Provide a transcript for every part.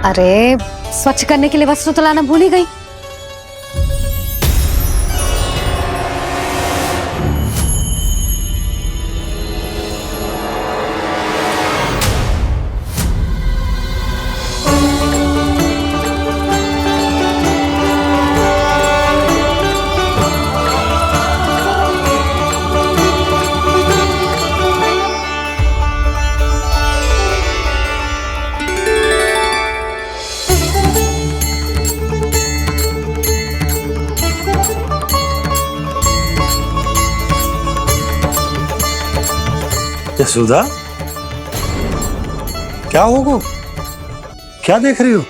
अरे स्वच्छ करने के लिए वस्त्र तो लाना भूल ही गई। यशोदा, क्या होगा? क्या देख रही हो?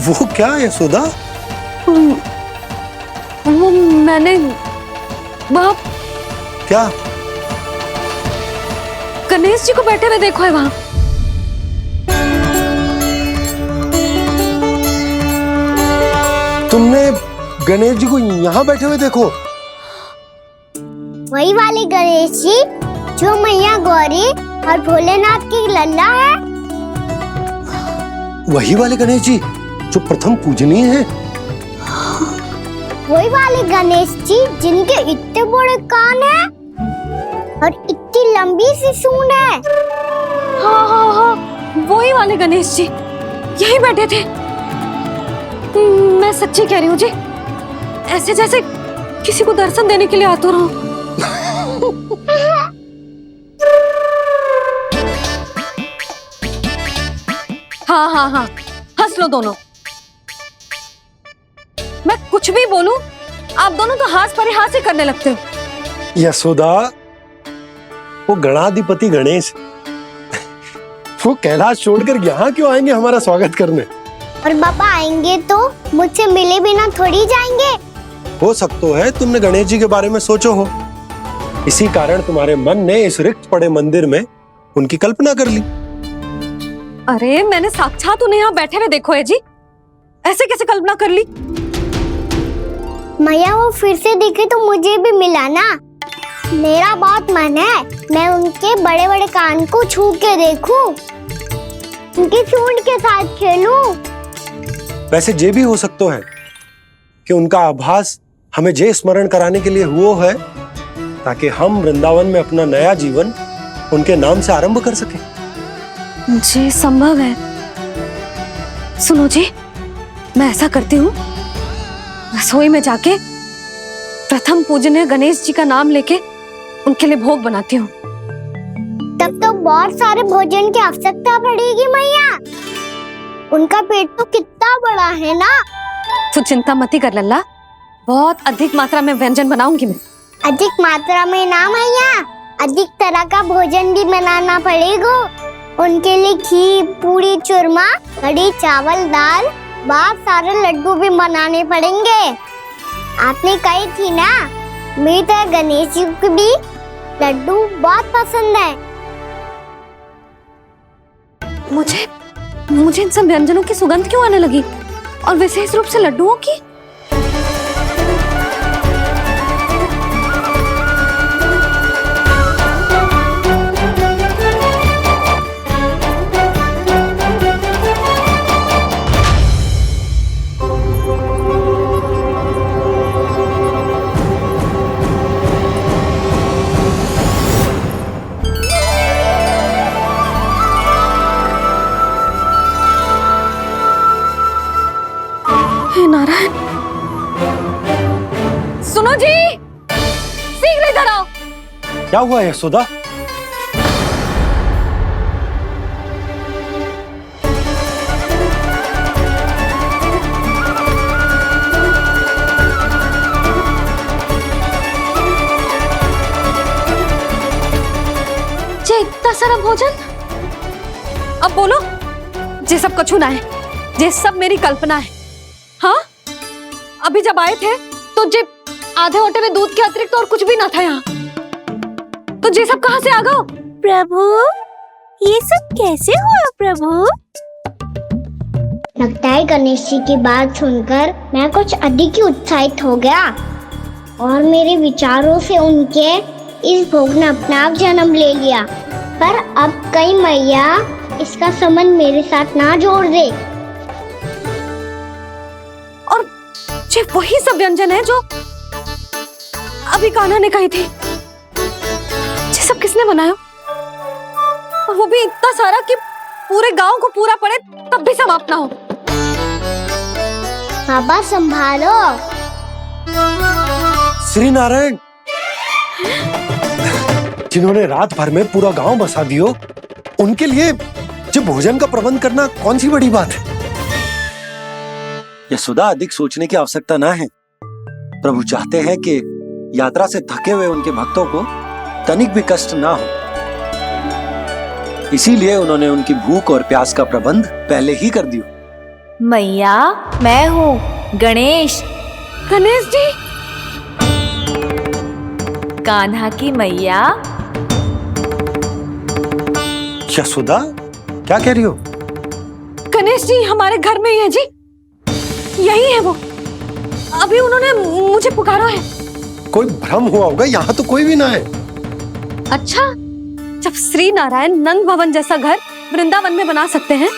वो क्या यशोदा? वो मैंने वहाँ क्या? गणेश जी को बैठे हुए देखो है वहाँ। तुमने गणेश जी को यहाँ बैठे हुए देखो? वही वाले गणेश जी जो मैया गौरी और भोलेनाथ की लल्ला है। वही वाले गणेश जी जो प्रथम पूजनीय हैं। वही वाले गणेश जी जिनके इतने बड़े कान हैं और इतनी लंबी सी सूंड है। हाँ हाँ हाँ, वही वाले गणेश जी यही बैठे थे। मैं सच्ची कह रही हूँ जी, ऐसे जैसे किसी को दर्शन देने के लिए आतुर हूँ। हाँ हाँ हाँ, हंस लो दोनों। मैं कुछ भी बोलूं, आप दोनों तो हाथ पर ही हाथ से करने लगते हो। यशोदा, वो गणाधिपति गणेश वो कैलाश छोड़कर यहाँ क्यों आएंगे हमारा स्वागत करने? और पापा आएंगे तो मुझसे मिले बिना थोड़ी जाएंगे। हो सकता है तुमने गणेश जी के बारे में सोचो हो, इसी कारण तुम्हारे मन ने इस रिक्त पड़े मंदिर में उनकी कल्पना कर ली। अरे मैंने साक्षात उन्हें यहाँ बैठे हुए देखो है जी, ऐसे कैसे कल्पना कर ली? मैया वो फिर से दिखे तो मुझे भी मिला ना। मेरा बहुत मन है मैं उनके बड़े बड़े कान को छू के देखूं, उनकी सूंड के साथ खेलूं। वैसे ये भी हो सकता है कि उनका आभास हमें जे स्मरण कराने के लिए हुआ है ताकि हम वृंदावन में अपना नया जीवन उनके नाम से आरंभ कर सकें। जी संभव है। सुनो जी, मैं ऐसा करती हूँ, रसोई में जाके प्रथम पूजनीय गणेश जी का नाम लेके उनके लिए भोग बनाती हूँ। तब तो बहुत सारे भोजन की आवश्यकता पड़ेगी मैया। उनका पेट तो कितना बड़ा है ना। तू चिंता मत ही कर लल्ला, बहुत अधिक मात्रा में व्यंजन बनाऊंगी मैं। अधिक मात्रा में ना मैया, अधिक तरह का भोजन भी बनाना पड़ेगा। उनके लिए खीर, पूरी, चूरमा, कढ़ी, चावल, दाल, बहुत सारे लड्डू भी बनाने पड़ेंगे। आपने कही थी ना, मेरी तरह गणेश जी को भी लड्डू बहुत पसंद है। मुझे इन सब व्यंजनों की सुगंध क्यों आने लगी, और विशेष रूप से लड्डुओं की? नारायण, सुनो जी, शीघ्र इधर आओ। क्या हुआ यशोदा? ये इतना सारा भोजन, अब बोलो, ये सब कछु ना है, ये सब मेरी कल्पना है। हाँ, अभी जब आए थे तो जे आधे ओटे में दूध के अतिरिक्त और कुछ भी ना था यहाँ, तो ये सब कहाँ से आ गए? प्रभु, ये सब कैसे हुआ प्रभु? लगता है गणेश जी की बात सुनकर मैं कुछ अधिक ही उत्साहित हो गया और मेरे विचारों से उनके इस भोग ने अपना आप जन्म ले लिया। पर अब कई मैया इसका संबंध मेरे साथ ना जोड़ दे। और ये वही सब व्यंजन है जो अभी कान्हा ने कही थी। ये सब किसने बनाया? और वो भी इतना सारा कि पूरे गांव को पूरा पड़े तब भी समाप्त ना हो। बाबा संभालो। श्री नारायण, जिन्होंने रात भर में पूरा गांव बसा दियो, उनके लिए जो भोजन का प्रबंध करना कौन सी बड़ी बात है। यशोदा, अधिक सोचने की आवश्यकता ना है। प्रभु चाहते हैं कि यात्रा से थके हुए उनके भक्तों को तनिक भी कष्ट ना हो, इसीलिए उन्होंने उनकी भूख और प्यास का प्रबंध पहले ही कर दिया। मैया, मैं हूँ गणेश। गणेश जी, कान्हा की मैया। यशोदा, क्या कह रही हो? गणेश जी हमारे घर में ही है जी, यही है वो। अभी उन्होंने मुझे पुकारा है। कोई भ्रम हुआ होगा, यहाँ तो कोई भी ना है। अच्छा, जब श्री नारायण नंद भवन जैसा घर वृंदावन में बना सकते हैं,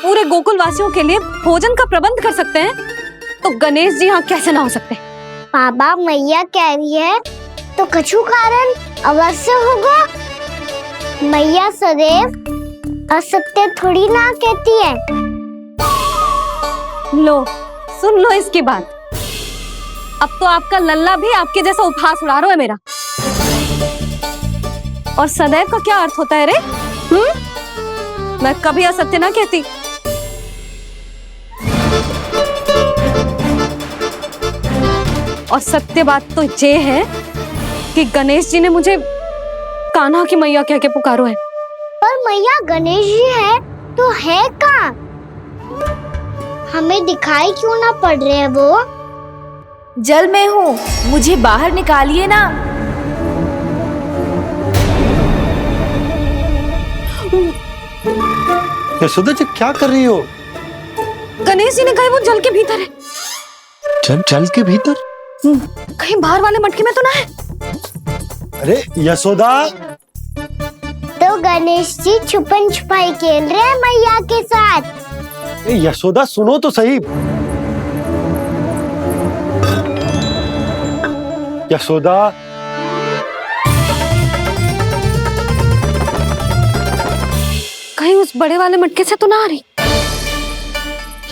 पूरे गोकुल वासियों के लिए भोजन का प्रबंध कर सकते हैं, तो गणेश जी यहाँ कैसे ना हो सकते? बाबा, मैया कह रही है तो कछु कारण अवश्य होगा। मैया सदैव असत्य थोड़ी ना कहती है। लो, सुन लो इसकी बात। अब तो आपका लल्ला भी आपके जैसा उपहास उड़ा रहा है मेरा। और सदैव का क्या अर्थ होता है रे? मैं कभी असत्य ना कहती। और सत्य बात तो ये है कि गणेश जी ने मुझे कान्हा की मैया कह के पुकारो है। पर मैया गणेश जी है तो है कहाँ? हमें दिखाई क्यों ना पड़ रहे हैं वो? जल में हूँ, मुझे बाहर निकालिए ना। यशोदा जी, क्या कर रही हो? गणेश जी ने कहा वो जल के भीतर है। जल के भीतर? कहीं बाहर वाले मटके में तो ना है? अरे यशोदा! तो गणेश जी छुपन छुपाई खेल रहे हैं मैया के साथ। यशोदा, सुनो तो सही। यशोदा, कहीं उस बड़े वाले मटके से तो ना आ रही?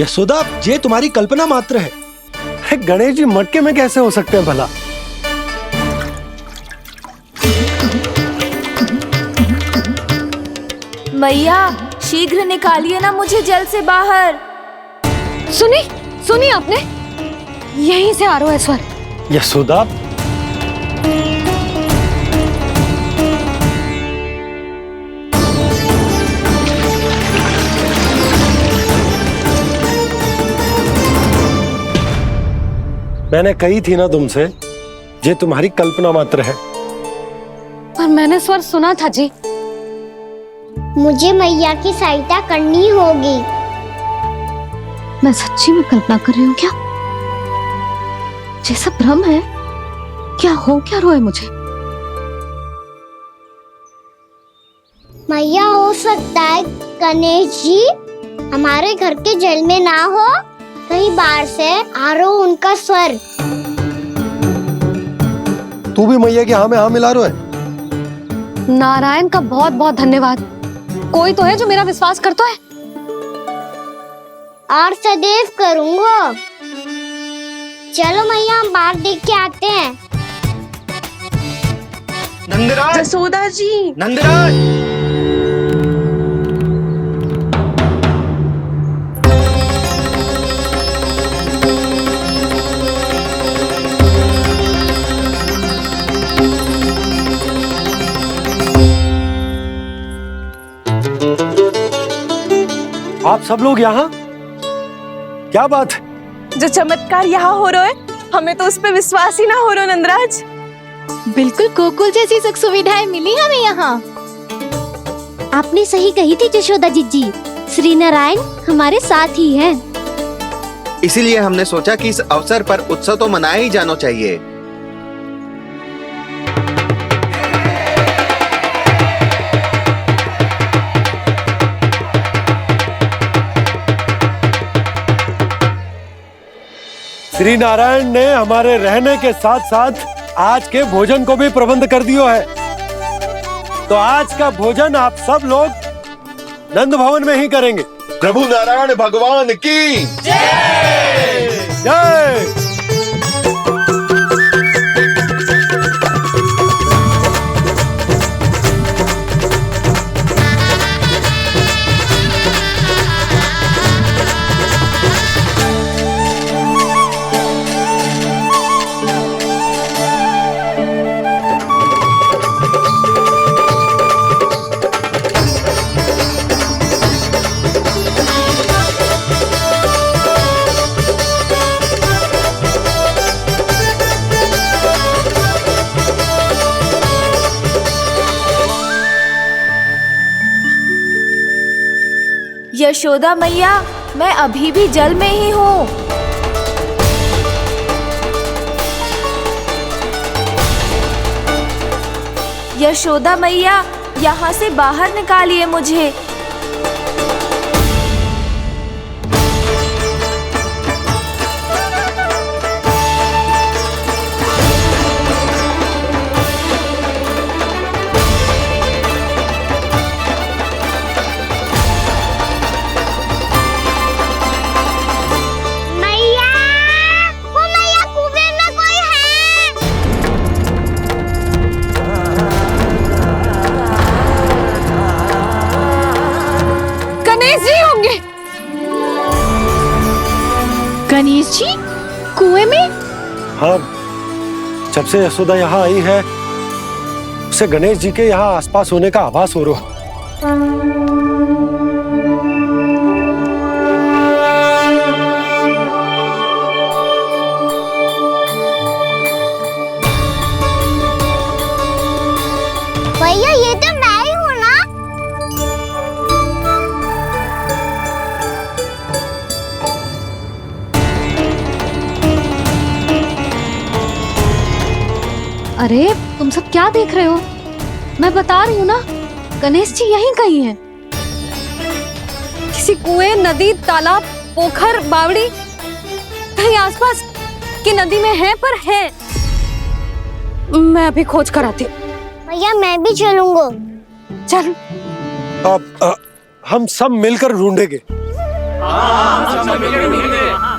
यशोदा, ये तुम्हारी कल्पना मात्र है। गणेश जी मटके में कैसे हो सकते हैं भला? मैया, शीघ्र निकालिए ना मुझे जल से बाहर। सुनी आपने? यहीं से आ रहा है स्वर। यशोदा, मैंने कही थी ना तुमसे, ये तुम्हारी कल्पना मात्र है। पर मैंने स्वर सुना था जी। मुझे मैया की सहायता करनी होगी। मैं सच्ची में कल्पना कर रही हूँ क्या? ये सब भ्रम है क्या? हो क्या रहा है मुझे? मैया, हो सकता है गणेश जी हमारे घर के जल में ना हो, कहीं बाहर से आ रहा हो उनका स्वर। तू भी मैया के हाँ में हाँ मिला रहा है। नारायण का बहुत बहुत धन्यवाद। कोई तो है जो मेरा विश्वास करता है। और सदैव करूंगा। चलो मैया, हम बाहर देख के आते हैं। नंदराज! जसोदा जी! नंदराज! आप सब लोग यहाँ? क्या बात है? जो चमत्कार यहाँ हो रहा है, हमें तो उस पे विश्वास ही ना हो रहा नंदराज। बिल्कुल गोकुल जैसी सुख सुविधाएं मिली हमें यहाँ। आपने सही कही थी जशोदा जीजी, श्री नारायण हमारे साथ ही हैं। इसीलिए हमने सोचा कि इस अवसर पर उत्सव तो मनाया ही जाना चाहिए। श्री नारायण ने हमारे रहने के साथ साथ आज के भोजन को भी प्रबंध कर दियो है। तो आज का भोजन आप सब लोग नंद भवन में ही करेंगे। प्रभु नारायण भगवान की जय जय। यशोदा मैया, मैं अभी भी जल में ही हूँ। यशोदा मैया, यहाँ से बाहर निकालिए मुझे। गणेश जी कुएं में? हाँ, जब से यशोदा यहाँ आई है उसे गणेश जी के यहाँ आसपास होने का आभास हो रहा। भैया ये तो मैं ही हूँ ना। अरे तुम सब क्या देख रहे हो? मैं बता रही हूँ ना, गणेश जी यहीं कहीं हैं। किसी कुएं, नदी, तालाब, पोखर, बावड़ी कहीं आसपास की नदी में है, पर है। मैं अभी खोज कर आती हूँ। भैया मैं भी चलूंगा। चल। अब हम सब मिलकर ढूंढेंगे।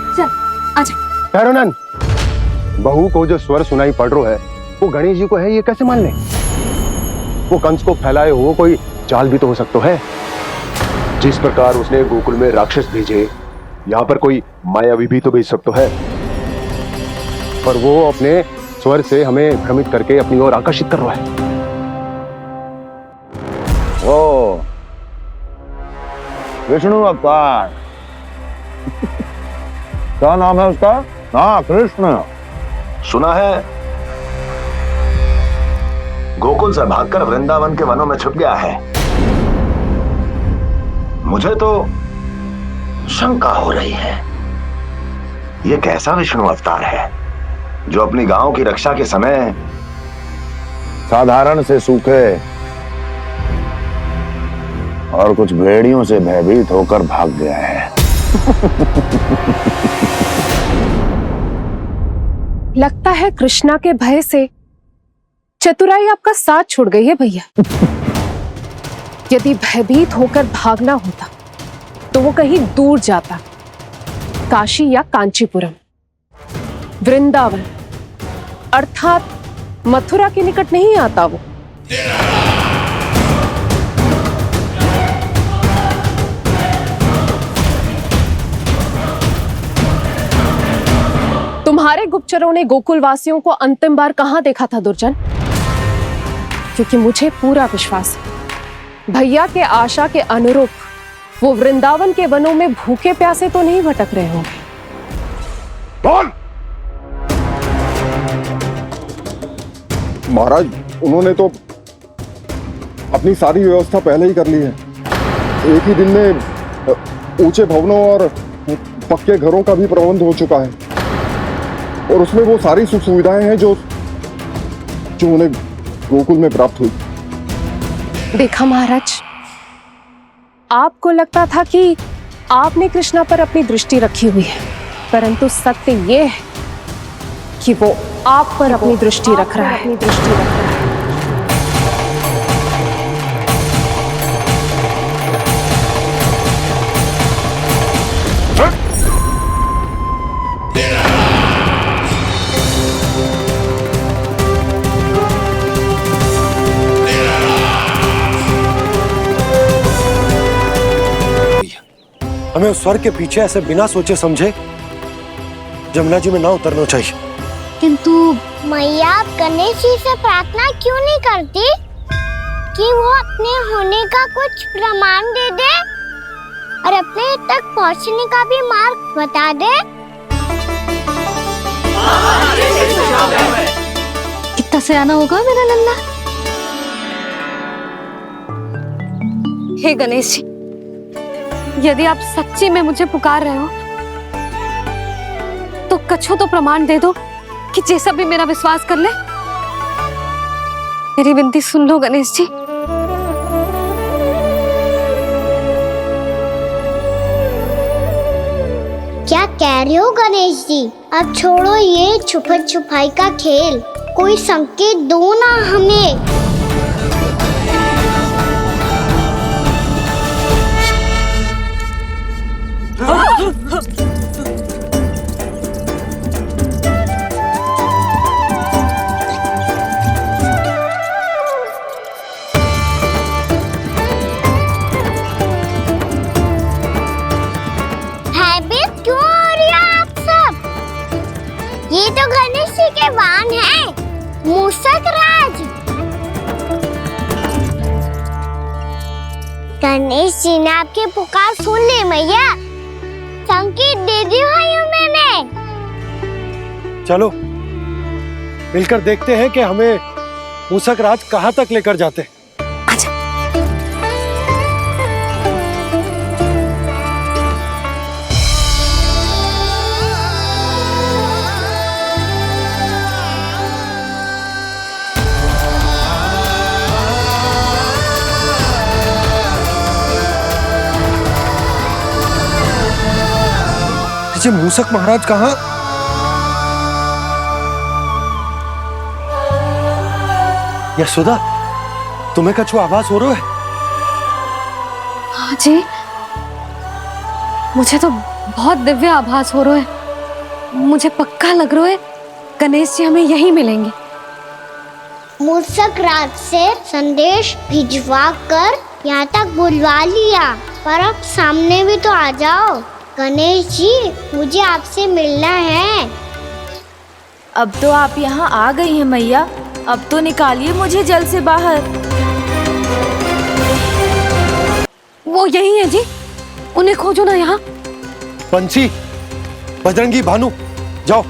चल आजा। भैरवनंद, बहू को जो स्वर सुनाई पड़ रहा है वो गणेश जी को है, ये कैसे मान ले? वो कंस को फैलाए हुए कोई चाल भी तो हो सकता है। जिस प्रकार उसने गोकुल में राक्षस भेजे, यहाँ पर कोई मायावी भी तो भेज सकता है। पर वो अपने स्वर से हमें भ्रमित करके अपनी ओर आकर्षित कर रहा है। ओ विष्णु अवतार। क्या नाम है उसका? हाँ, कृष्ण। सुना है गोकुल से भागकर वृंदावन के वनों में छुप गया है। मुझे तो शंका हो रही है, ये कैसा विष्णु अवतार है जो अपनी गांव की रक्षा के समय साधारण से सूखे और कुछ भेड़ियों से भयभीत होकर भाग गया है। लगता है कृष्णा के भय से चतुराई आपका साथ छोड़ गई है भैया। यदि भयभीत होकर भागना होता तो वो कहीं दूर जाता, काशी या कांचीपुरम, वृंदावन अर्थात मथुरा के निकट नहीं आता वो। तुम्हारे गुप्तचरों ने गोकुल वासियों को अंतिम बार कहां देखा था दुर्जन? क्योंकि मुझे पूरा विश्वास है भैया के आशा के अनुरूप वो वृंदावन के वनों में भूखे प्यासे तो नहीं भटक रहे होंगे। कौन? महाराज, उन्होंने तो अपनी सारी व्यवस्था पहले ही कर ली है। एक ही दिन में ऊंचे भवनों और पक्के घरों का भी प्रबंध हो चुका है, और उसमें वो सारी सुख सुविधाएं हैं जो उन्हें गोकुल में प्राप्त हुई। देखा महाराज, आपको लगता था कि आपने कृष्णा पर अपनी दृष्टि रखी हुई है, परंतु सत्य ये है कि वो आप पर अपनी दृष्टि रख रहा है। हमें उस स्वर के पीछे ऐसे बिना सोचे समझे जमुना जी में ना उतरना चाहिए। किंतु मैया, आप गणेश जी से प्रार्थना क्यों नहीं करती कि वो अपने होने का कुछ प्रमाण दे दे और अपने तक पहुंचने का भी मार्ग बता दे? कितना सयाना होगा मेरा लल्ला। हे गणेश जी, यदि आप सच्ची में मुझे पुकार रहे हो तो कछु तो प्रमाण दे दो कि जैसा भी मेरा विश्वास कर ले। मेरी विनती सुन लो गणेश जी। क्या कह रहे हो गणेश जी? अब छोड़ो ये छुपन छुपाई का खेल, कोई संकेत दो ना हमें। भयभीत क्यों हो रही हो आप सब? ये तो गणेश जी के वाहन हैं, मूषक राज। गणेश जी ने आपकी पुकार सुन ली मैया, संकेत दे दी भाइयों मैंने। चलो मिलकर देखते हैं कि हमें मूषक राज कहाँ तक लेकर जाते हैं। जी मूषक महाराज कहाँ? यशोदा, तुम्हें कछु आभास हो रहा है? हाँ जी, मुझे तो बहुत दिव्य आभास हो रहा है। मुझे पक्का लग रहा है गणेश जी हमें यहीं मिलेंगे। मूषक राज से संदेश भिजवा कर यहाँ तक बुलवा लिया, पर अब सामने भी तो आ जाओ। गणेश जी, मुझे आपसे मिलना है। अब तो आप यहाँ आ गई हैं मैया, अब तो निकालिए मुझे जल से बाहर। वो यही है जी, उन्हें खोजो ना यहाँ। बंसी, बजरंगी, भानु, जाओ।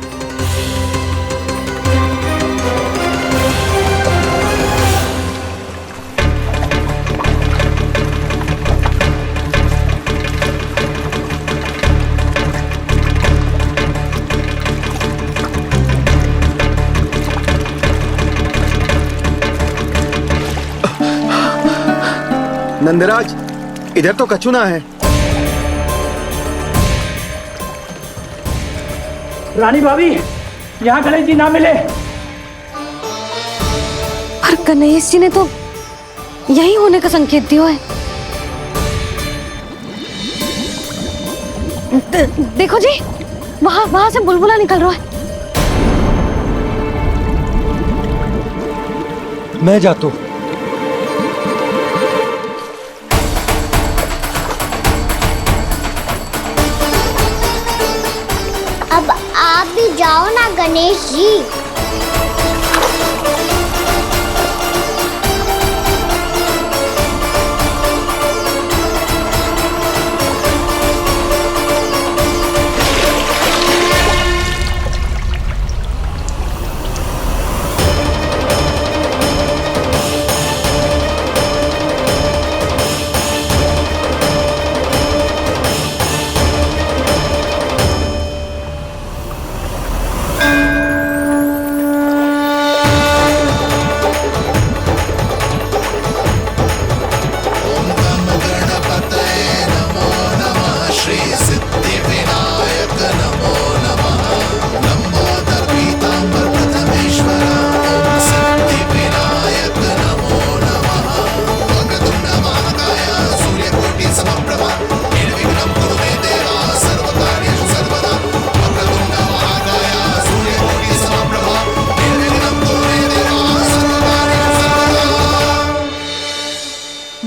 नंदराज, इधर तो कछु ना है। रानी भाभी, यहाँ गणेश जी ना मिले। पर गणेश जी ने तो यही होने का संकेत दिया है। देखो जी, वहां से बुलबुला निकल रहा है। मैं जाता हूं। अब आप भी जाओ ना गणेश जी।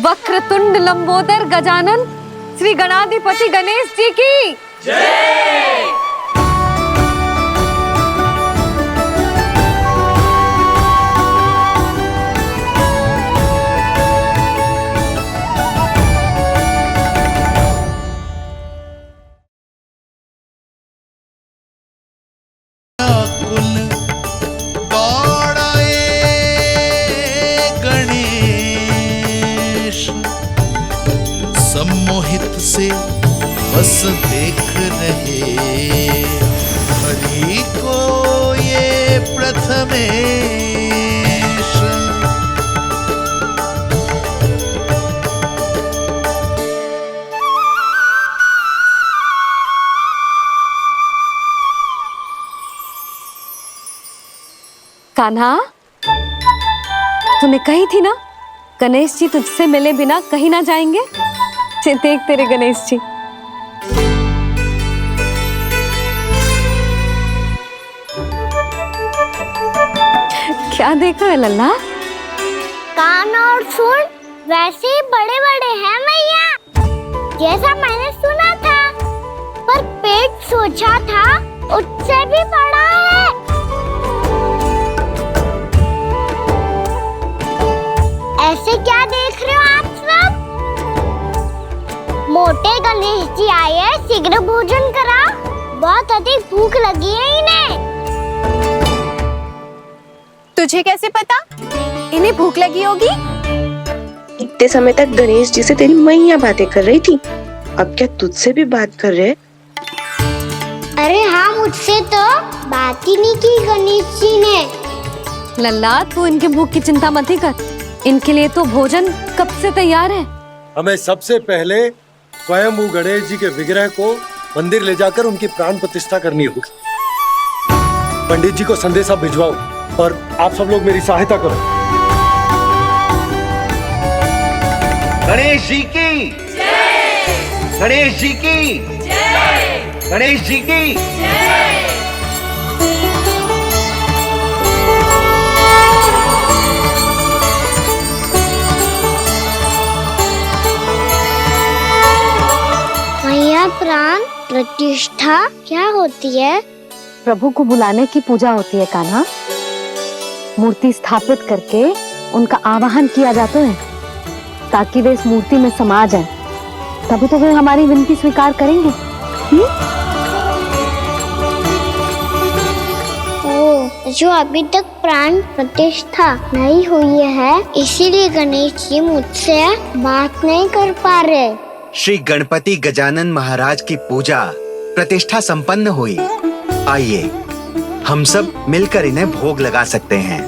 वक्रतुंड लंबोदर गजानन श्री गणाधिपति गणेश जी की जय। सम्मोहित से बस देख रहे हरि को ये प्रथमेश। कान्हा, तूने कही थी ना गणेश जी तुझसे मिले बिना कहीं ना जाएंगे। देख तेरे गणेश जी। क्या देख रहे है लल्ला? कान और सुन वैसे ही बड़े बड़े हैं मैया, जैसा मैंने सुना था, पर पेट सोचा था उससे भी बड़ा है। ऐसे क्या देख रहे हो आप सब? मोटे गणेश जी आए हैं, शीघ्र भोजन करा, बहुत अधिक भूख लगी है इन्हें। तुझे कैसे पता इन्हें भूख लगी होगी? इतने समय तक गणेश जी से तेरी मैया बातें कर रही थी, अब क्या तुझसे भी बात कर रहे? अरे हाँ, मुझसे तो बात ही नहीं की गणेश जी ने। लल्ला, तू इनके भूख की चिंता मत ही कर, इनके लिए तो भोजन कब से तैयार है। हमें सबसे पहले स्वयं गणेश जी के विग्रह को मंदिर ले जाकर उनकी प्राण प्रतिष्ठा करनी होगी। पंडित जी को संदेशा भिजवाओ और आप सब लोग मेरी सहायता करो। गणेश जी की जय। गणेश जी की जय। गणेश जी की जय। मैया, प्राण प्रतिष्ठा क्या होती है? प्रभु को बुलाने की पूजा होती है कान्हा। मूर्ति स्थापित करके उनका आवाहन किया जाता है ताकि वे इस मूर्ति में समा जाएं। तभी तो वे हमारी विनती स्वीकार करेंगे। ओ, जो अभी तक प्राण प्रतिष्ठा नहीं हुई है, इसीलिए गणेश जी मुझसे बात नहीं कर पा रहे। श्री गणपति गजानन महाराज की पूजा प्रतिष्ठा संपन्न हुई। आइए हम सब मिलकर इन्हें भोग लगा सकते हैं।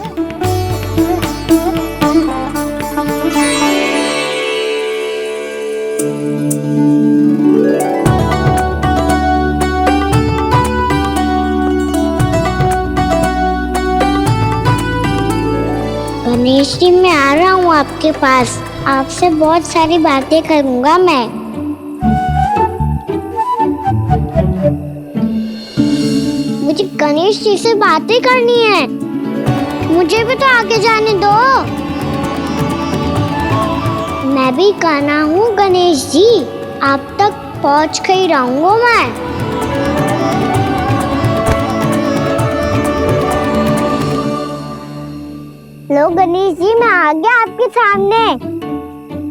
गणेश जी, मैं आ रहा हूँ आपके पास, आपसे बहुत सारी बातें करूँगा मैं। मुझे गणेश जी से बातें करनी है, मुझे भी तो आगे जाने दो। मैं भी कान्हा हूँ गणेश जी, आप तक पहुँच कर ही रहूँगा मैं। लो गणेश जी, मैं आ गया आपके सामने,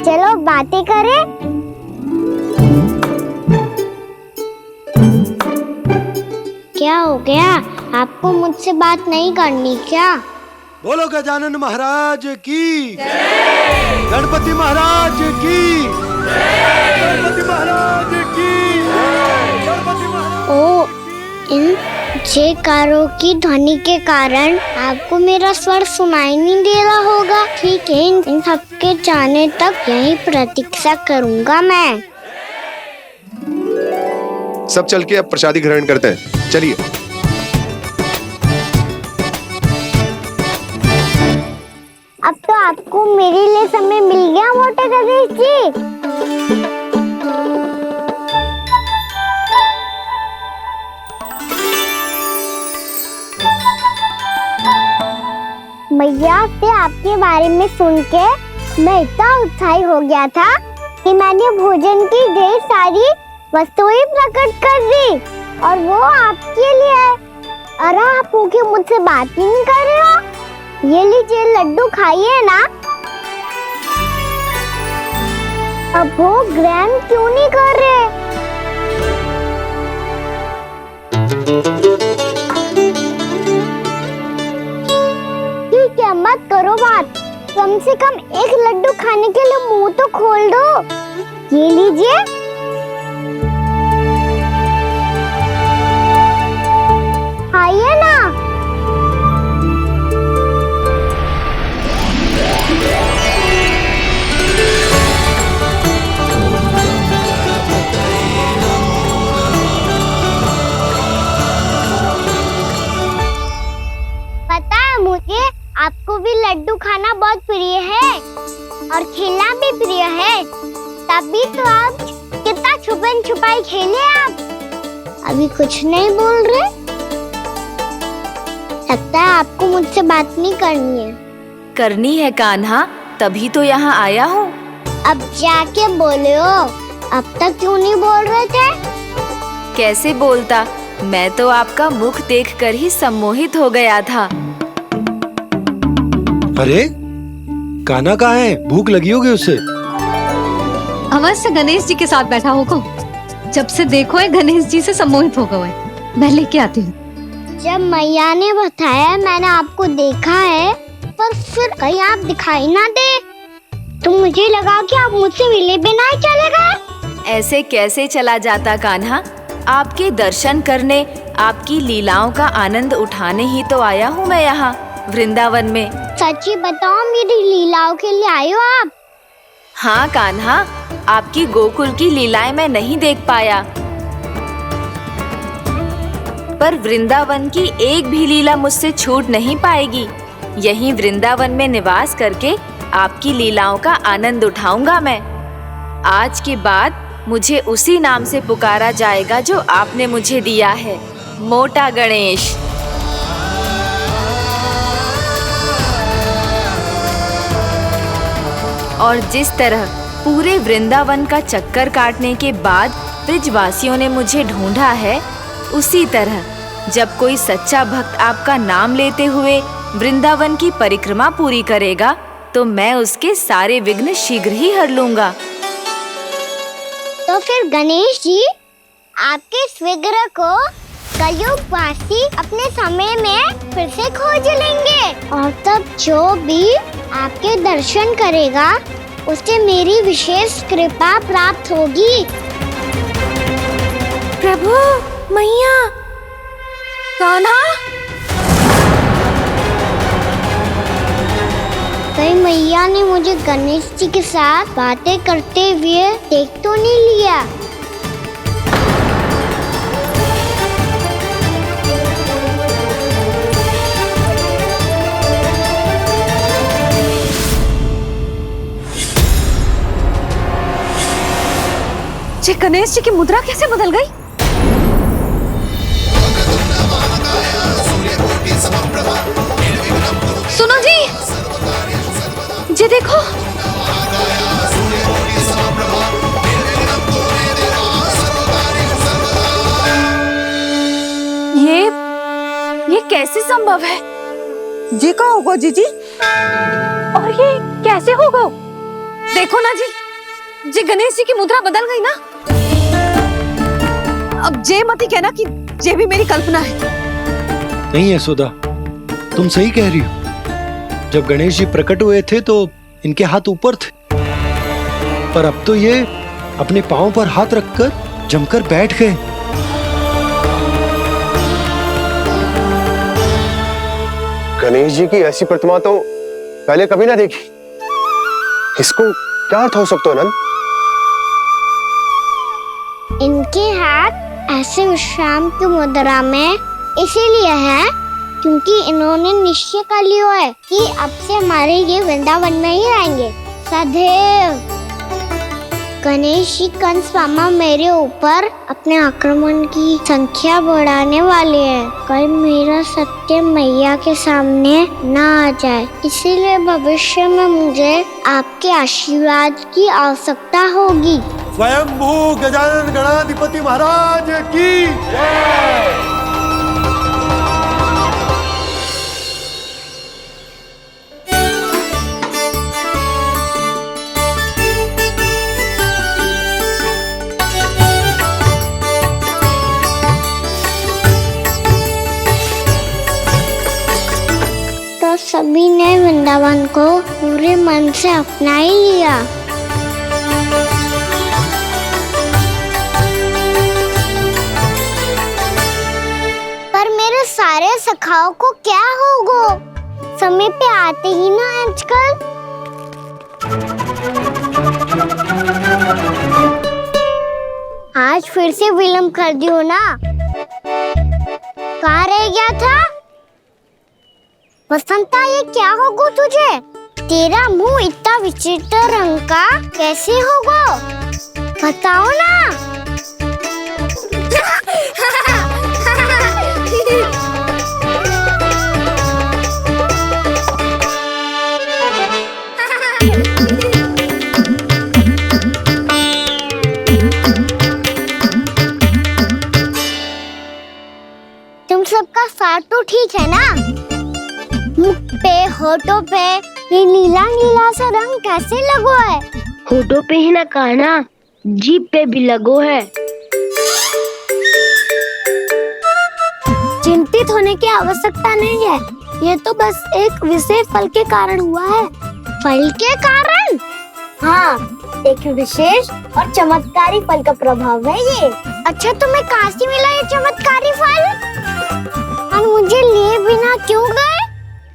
चलो बातें करें। क्या हो गया, आपको मुझसे बात नहीं करनी क्या? बोलो गजानन महाराज की जय। गणपति महाराज की जय। गणपति महाराज की जय। गणपति महाराज। ओ, इन जयकारों की ध्वनि के कारण आपको मेरा स्वर सुनाई नहीं दे रहा होगा। ठीक है, इन सबके जाने तक यही प्रतीक्षा करूंगा मैं। सब चल के अब प्रसादी ग्रहण करते हैं, चलिए। अब तो आपको मेरे लिए समय मिल गया मोटे गणेश जी। मैया से आपके बारे में सुन के मैं इतना उत्साही हो गया था कि मैंने भोजन की ढेर सारी वस्तुएं प्रकट कर दी और वो आपके लिए। अरे आप होके मुझसे बात ही नहीं कर रहे हो। ये लीजिए लड्डू खाइए ना। अब वो ग्रैंड क्यों नहीं कर रहे? ठीक है, मत करो बात। कम से कम एक लड्डू खाने के लिए मुंह तो खोल दो। ये लीजिए। खाइए ना। पता है मुझे आपको भी लड्डू खाना बहुत प्रिय है और खेलना भी प्रिय है। तभी तो आप कितना छुपन छुपाई खेले। आप अभी कुछ नहीं बोल रहे। लगता है आपको मुझसे बात नहीं करनी है। करनी है कान्हा, तभी तो यहाँ आया हूँ। अब जाके बोले हो। अब तक क्यों नहीं बोल रहे थे? कैसे बोलता, मैं तो आपका मुख देखकर ही सम्मोहित हो गया था। अरे कान्हा कहाँ है? भूख लगी होगी उसे। अवश्य गणेश जी के साथ बैठा होगा। जब से देखो है गणेश जी से सम्मोहित हो गए। मैं लेके आती हूँ। जब मैया ने बताया मैंने आपको देखा है, पर फिर कहीं आप दिखाई ना दे तो मुझे लगा कि आप मुझसे मिले बिना ही चले गए। ऐसे कैसे चला जाता कान्हा? आपके दर्शन करने, आपकी लीलाओं का आनंद उठाने ही तो आया हूँ मैं यहाँ वृंदावन में। सच्ची बताओ, मेरी लीलाओं के लिए आए हो आप? हाँ कान्हा, आपकी गोकुल की लीलाएं मैं नहीं देख पाया, पर वृंदावन की एक भी लीला मुझसे छूट नहीं पाएगी। यहीं वृंदावन में निवास करके आपकी लीलाओं का आनंद उठाऊंगा मैं। आज के बाद मुझे उसी नाम से पुकारा जाएगा जो आपने मुझे दिया है, मोटा गणेश। और जिस तरह पूरे वृंदावन का चक्कर काटने के बाद ब्रिजवासियों ने मुझे ढूंढा है, उसी तरह जब कोई सच्चा भक्त आपका नाम लेते हुए वृंदावन की परिक्रमा पूरी करेगा तो मैं उसके सारे विघ्न शीघ्र ही हर लूंगा। तो फिर गणेश जी, आपके इस विग्रह को कलयुगवासी अपने समय में फिर से खोज लेंगे और तब जो भी आपके दर्शन करेगा उसे मेरी विशेष कृपा प्राप्त होगी। प्रभु, मैया, कान्हा, कहीं मैया ने मुझे गणेश जी के साथ बातें करते हुए देख तो नहीं लिया? ये गणेश जी की मुद्रा कैसे बदल गई? सुनो जी, ये देखो। ये कैसे संभव है? ये क्या होगा जीजी? और ये कैसे होगा? देखो ना जी, ये गणेश जी की मुद्रा बदल गई ना। अब जे मत ही कहना कि ये भी मेरी कल्पना है। नहीं यशोदा, तुम सही कह रही हो। जब गणेश जी प्रकट हुए थे तो इनके हाथ ऊपर थे, पर अब तो ये अपने पांव पर हाथ रखकर जमकर बैठ गए। गणेश जी की ऐसी प्रतिमा तो पहले कभी ना देखी। इसको क्या अर्थ हो सकता है नंद? इनके हाथ ऐसे विश्राम की मुद्रा में इसीलिए है क्योंकि इन्होंने निश्चय कर लिया है कि अब से हमारे ये वृंदावन में ही रहेंगे सदैव। गणेश जी कंस मामा मेरे ऊपर अपने आक्रमण की संख्या बढ़ाने वाले हैं। कल मेरा सत्य मैया के सामने ना आ जाए, इसीलिए भविष्य में मुझे आपके आशीर्वाद की आवश्यकता होगी। स्वयंभू गजानन गणाधिपति महाराज की जय। तो सभी ने वृंदावन को पूरे मन से अपना ही लिया। पर मेरे सारे सखाओं को क्या होगा? समय पे आते ही ना आजकल। आज फिर से विलम्ब कर दियो ना। कहाँ रह गया था? वसंता, ये क्या होगा तुझे? तेरा मुंह इतना विचित्र रंग का कैसे होगा? बताओ ना। तुम सबका साथ तो ठीक है ना? मुख पे, होठों पे ये नीला नीला सा रंग कैसे लगो है? होठों पे ही ना कहना, जीभ पे भी लगो है। चिंतित होने की आवश्यकता नहीं है, ये तो बस एक विशेष फल के कारण हुआ है। फल के कारण? हाँ, एक विशेष और चमत्कारी फल का प्रभाव है ये। अच्छा, तुम्हें कहाँ से मिला ये चमत्कारी फल? और मुझे लिए बिना क्यों गए?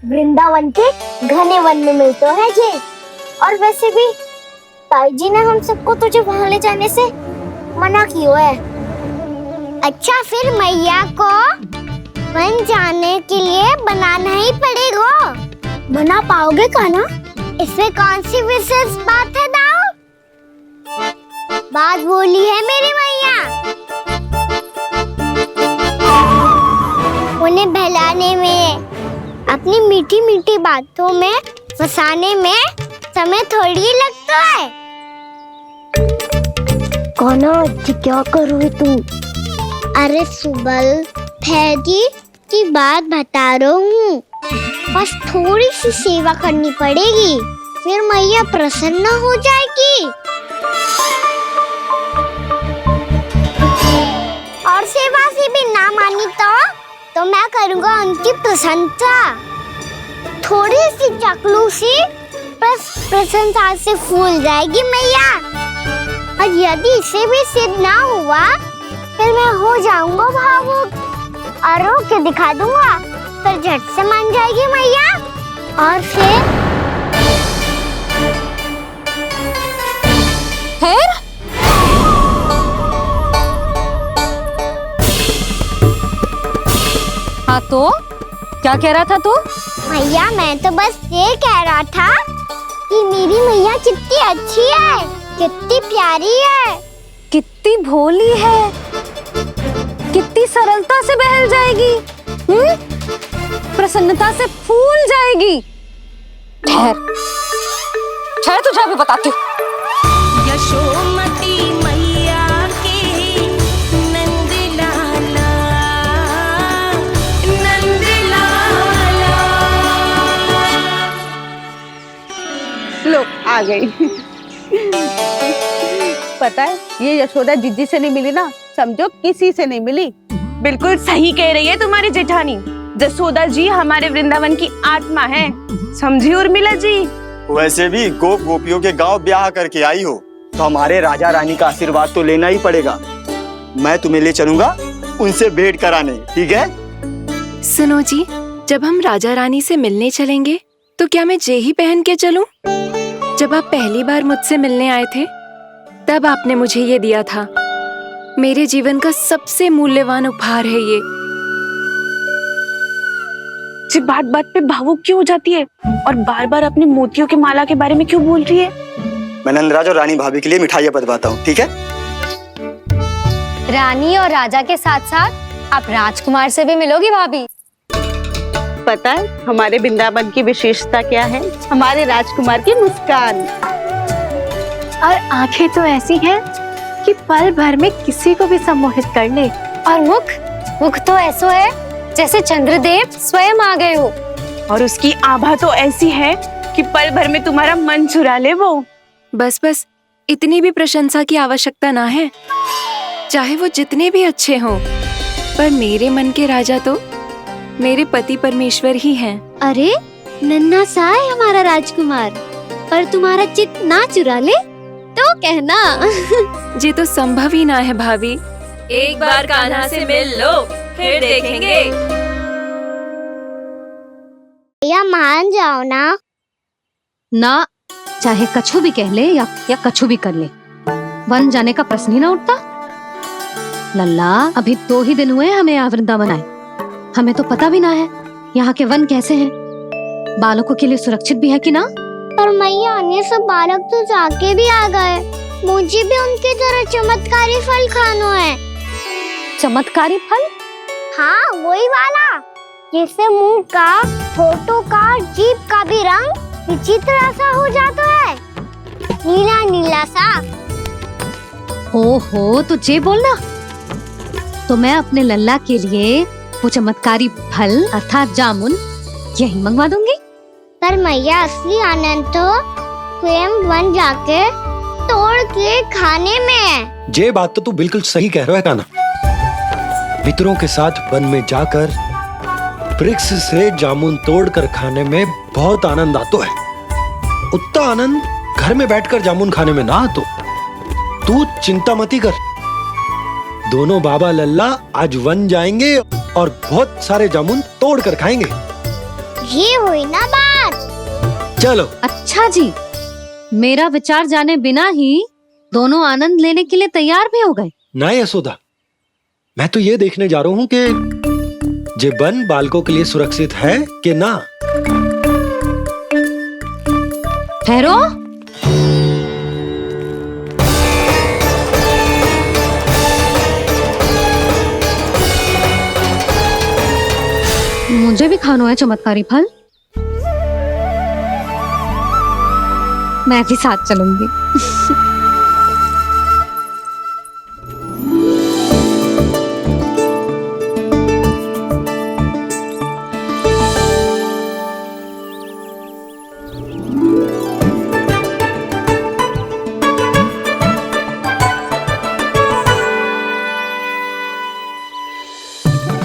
वृंदावन के घने वन में मिलता है ये। और वैसे भी ताई जी ने हम सबको तुझे वहाँ ले जाने से मना किया है। अच्छा, फिर मैया को वन जाने के लिए बनाना ही पड़ेगा। बना पाओगे कान्हा? इसमें कौन सी विशेष बात है दाऊ? बात बोली है मेरी मैया। उन्हें बहलाने में, अपनी मीठी मीठी बातों में फंसाने में समय थोड़ी लगता है। कान्हा, क्या करोगे तुम? अरे सुबल, फैजी की बात बता रहा हूँ। बस थोड़ी सी सेवा करनी पड़ेगी, फिर मैया प्रसन्न हो जाएगी। और सेवा से भी ना मानी तो मैं करूँगा उनकी प्रशंसा। थोड़ी सी चकलूसी बस प्रशंसा से फूल जाएगी मैया। और यदि इसे भी सिद्ध ना हुआ, फिर मैं हो जाऊंगा भावुक और रो के दिखा दूंगा, फिर झट से मान जाएगी मैया। और फिर हाँ, तो क्या कह रहा था तू? मैया, मैं तो बस ये कह रहा था कि मेरी मैया कितनी अच्छी है, कितनी प्यारी है, कितनी भोली है, कितनी सरलता से बहल जाएगी, प्रसन्नता से फूल जाएगी। ठहर ठहर, तुझे अभी बताती हूँ। यशोमती मैया के नंद लाला, नंद लाला। लो, आ गई। पता है, ये यशोदा जिज्जी से नहीं मिली ना, समझो किसी से नहीं मिली। बिल्कुल सही कह रही है तुम्हारी जेठानी। यशोदा जी हमारे वृंदावन की आत्मा है, समझी उर्मिला जी। वैसे भी गोप गोपियों के गांव ब्याह करके आई हो, तो हमारे राजा रानी का आशीर्वाद तो लेना ही पड़ेगा। मैं तुम्हें ले चलूंगा उनसे भेंट कराने, ठीक है? सुनो जी, जब हम राजा रानी से मिलने चलेंगे तो क्या मैं जे ही पहन के चलूं? जब आप पहली बार मुझसे मिलने आए थे, तब आपने मुझे ये दिया था। मेरे जीवन का सबसे मूल्यवान उपहार है ये। जी बात बात पे भावुक क्यों हो जाती है और बार बार अपनी मोतियों के माला के बारे में क्यों बोल रही है? मैं नंदराज और रानी भाभी के लिए मिठाइयाँ बंटवाता हूँ, ठीक है? रानी और राजा के साथ साथ आप राजकुमार से भी मिलोगी भाभी। पता है हमारे वृंदावन की विशेषता क्या है? हमारे राजकुमार की मुस्कान। और आंखें तो ऐसी हैं कि पल भर में किसी को भी सम्मोहित कर ले। और मुख तो ऐसा है जैसे चंद्रदेव स्वयं आ गए हो। और उसकी आभा तो ऐसी है कि पल भर में तुम्हारा मन चुरा ले वो। बस बस, इतनी भी प्रशंसा की आवश्यकता ना है। चाहे वो जितने भी अच्छे हों, पर मेरे मन के राजा तो मेरे पति परमेश्वर ही हैं। अरे नन्हा सा है हमारा राजकुमार, पर तुम्हारा चित्त ना चुरा ले तो कहना। ये तो संभव ही ना है भाभी। एक बार कान्हा से मिल लो, फिर देखेंगे। या मान जाओ ना, चाहे कछु भी कह ले या कछु भी कर ले, वन जाने का प्रश्न ही ना उठता। लल्ला, अभी 2 ही दिन हुए हमें यहाँ वृंदावन आए। हमें तो पता भी ना है यहाँ के वन कैसे हैं, बालकों के लिए सुरक्षित भी है कि ना। पर मैया अन्य सब बालक तो जाके भी आ गए, मुझे भी उनकी तरह चमत्कारी फल खाना है। चमत्कारी फल? हाँ वही वाला, जिससे मुंह का, होठों का, जीभ का भी रंग विचित्र सा हो जाता है, नीला नीला सा। ओहो, तो जे बोलना। तो मैं अपने लल्ला के लिए वो चमत्कारी फल अर्थात जामुन यही मंगवा दूंगी। पर मैया असली आनंद तो स्वयं वन जाके तोड़ के खाने में है। ये बात तो तू बिल्कुल सही कह रहा है कान्हा। मित्रों के साथ वन में जाकर वृक्ष से जामुन तोड़कर खाने में बहुत आनंद आता है। उतना आनंद घर में बैठकर जामुन खाने में ना आतो। तू चिंता मती कर, दोनों बाबा लल्ला आज वन जाएंगे और बहुत सारे जामुन तोड़कर खाएंगे। ये हुई ना बात। चलो। अच्छा जी, मेरा विचार जाने बिना ही दोनों आनंद लेने के लिए तैयार भी हो गए। ना यशोदा, मैं तो ये देखने जा रहा हूँ कि ये वन बालकों के लिए सुरक्षित है कि ना। ठहरो। मुझे भी खाना है चमत्कारी फल। मैं भी साथ चलूंगी।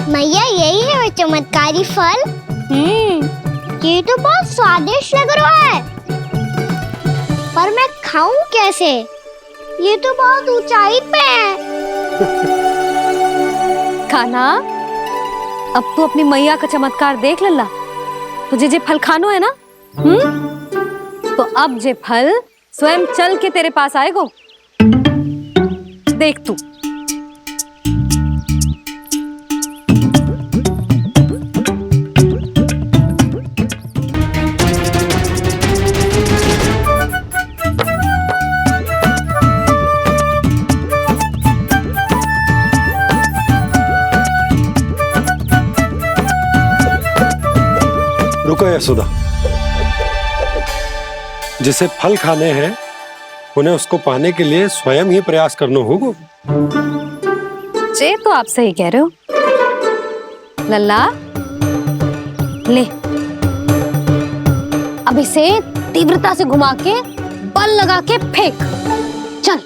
मैया यही है वो चमत्कारी फल। ये तो बहुत स्वादिष्ट लग रहा है, पर मैं खाऊं कैसे? ये तो बहुत ऊंचाई पे है। खाना, अब तू अपनी मैया का चमत्कार देख लल्ला। तुझे जे फल खानो है ना, तो अब जे फल स्वयं चल के तेरे पास आएगो। देख तू। रुको यशोदा, जिसे फल खाने हैं उन्हें उसको पाने के लिए स्वयं ही प्रयास करना होगा। जे तो आप सही कह रहे हो लल्ला। ले, अब इसे तीव्रता से घुमा के बल लगा के फेंक। चल।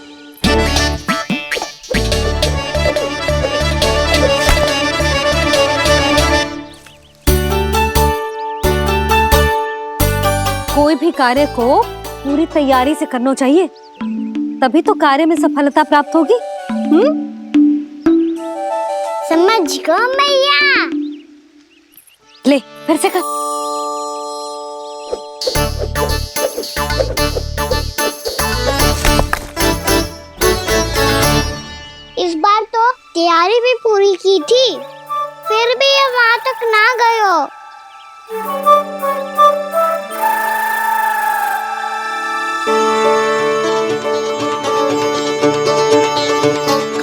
कोई भी कार्य को पूरी तैयारी से करना चाहिए, तभी तो कार्य में सफलता प्राप्त होगी। समझ गो मैया। ले, फिर से कर। इस बार तो तैयारी भी पूरी की थी, फिर भी ये वहां तक ना गए हो।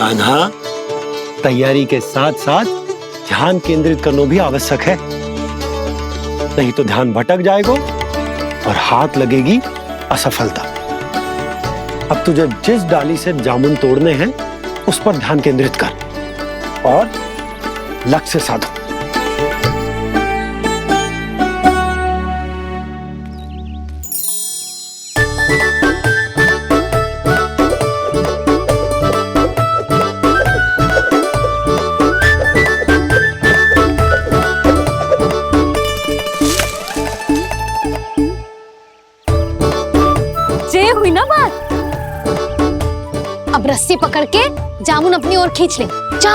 कान्हा, तैयारी के साथ साथ ध्यान केंद्रित करना भी आवश्यक है, नहीं तो ध्यान भटक जाएगा और हाथ लगेगी असफलता। अब तुझे जिस डाली से जामुन तोड़ने हैं उस पर ध्यान केंद्रित कर और लक्ष्य साधो। ये हुई ना बात। अब रस्सी पकड़ के जामुन अपनी ओर खींच ले, जा।